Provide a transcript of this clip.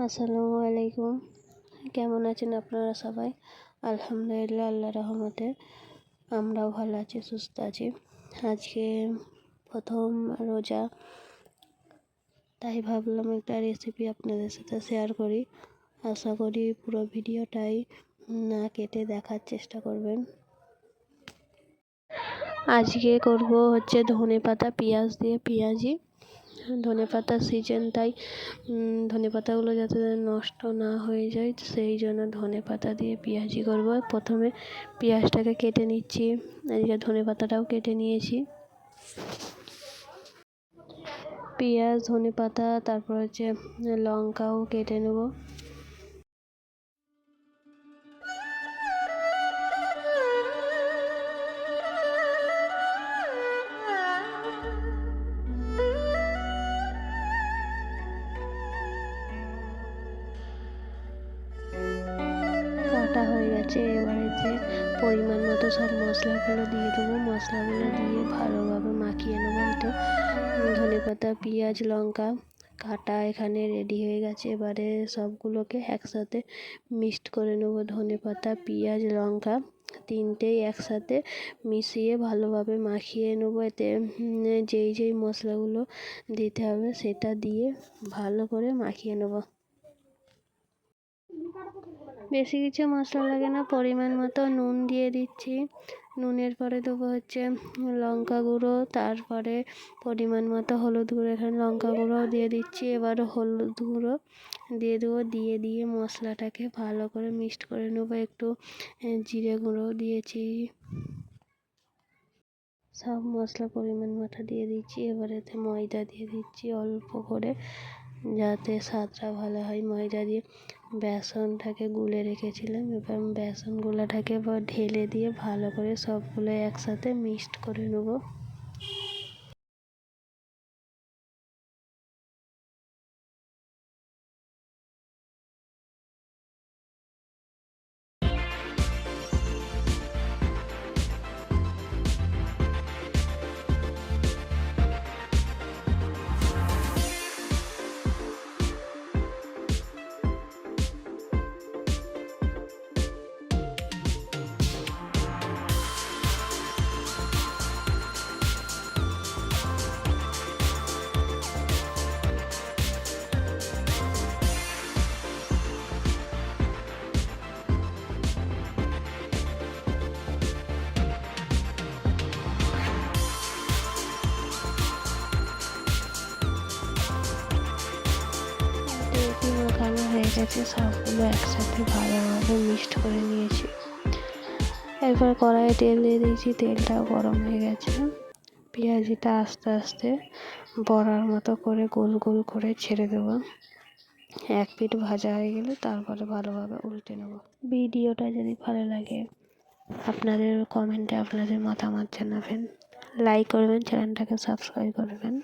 আসসালামু আলাইকুম। কেমন আছেন আপনারা সবাই? আলহামদুলিল্লাহ, আল্লাহ রহমতে আমরাও ভালো আছি, সুস্থ আছি। আজকে প্রথম রোজা, তাই ভাবলাম একটা রেসিপি আপনাদের সাথে শেয়ার করি। আশা করি পুরো ভিডিওটাই না কেটে দেখার চেষ্টা করবেন। আজকে করব হচ্ছে ধনেপাতা পেঁয়াজ দিয়ে পেঁয়াজি। ধনেপাতার সিজন, তাই ধনেপাতাগুলো যাতে নষ্ট না হয়ে যায় সেই জন্য ধনেপাতা দিয়ে পেঁয়াজি করব। প্রথমে পেঁয়াজটাকে কেটে নিচ্ছি, এদিকে ধনেপাতাটাও কেটে নিয়েছি। পেঁয়াজ, ধনেপাতা, তারপর হচ্ছে লঙ্কাও কেটে নেব। কাটা হয়ে গেছে, এবারে যে পরিমাণ মতো সব মশলাগুলো দিয়ে দেবো। মশলাগুলো দিয়ে ভালোভাবে মাখিয়ে নেবো। তো ধনেপাতা, পেঁয়াজ, লঙ্কা কাটা এখানে রেডি হয়ে গেছে। এবারে সবগুলোকে একসাথে মিক্সড করে নেবো। ধনেপাতা, পেঁয়াজ, লঙ্কা তিনটেই একসাথে মিশিয়ে ভালোভাবে মাখিয়ে নেবো। এতে যেই মশলাগুলো দিতে হবে সেটা দিয়ে ভালো করে মাখিয়ে নেবো। বেশি কিছু মশলা লাগে না, পরিমাণ মতো নুন দিয়ে দিচ্ছি। নুনের পরে দেবো হচ্ছে লঙ্কা গুঁড়ো, তারপরে পরিমাণ মতো হলুদ গুঁড়ো, এখানে লঙ্কা গুঁড়োও দিয়ে দিচ্ছি। এবার হলুদ গুঁড়ো দিয়ে দেবো, দিয়ে মশলাটাকে ভালো করে মিক্সড করে নেবো। একটু জিরে গুঁড়ো দিয়েছি। সব মশলা পরিমাণ মতো দিয়ে দিচ্ছি। এবার এতে ময়দা দিয়ে দিচ্ছি অল্প করে, যাতে স্বাদটা ভালো হয়। ময়দা দিয়ে বেসনটাকে গুলে রেখেছিলাম, এবার বেসন গুলাটাকে এবার ঢেলে দিয়ে ভালো করে সবগুলো একসাথে মিক্সড করে নেব। মাখানো হয়ে গেছে, সবগুলো একসাথে ভালোভাবে মিক্সড করে নিয়েছি। এরপর কড়াইয়ে তেল দিয়ে দিয়েছি, তেলটাও গরম হয়ে গেছে। পেঁয়াজিটা আস্তে আস্তে বড়ার মতো করে গোল গোল করে ছেড়ে দেবো। এক পিঠ ভাজা হয়ে গেলে তারপরে ভালোভাবে উল্টে নেব। ভিডিওটা যদি ভালো লাগে আপনাদের কমেন্টে আপনাদের মতামত জানাবেন, লাইক করবেন, চ্যানেলটাকে সাবস্ক্রাইব করবেন।